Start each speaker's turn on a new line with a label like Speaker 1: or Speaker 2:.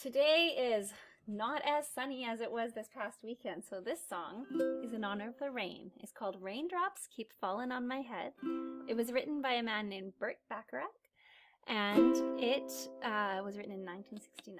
Speaker 1: Today is not as sunny as it was this past weekend, so this song is in honor of the rain. It's called Raindrops Keep Fallin' on My Head. It was written by a man named Burt Bacharach, and it was written in 1969.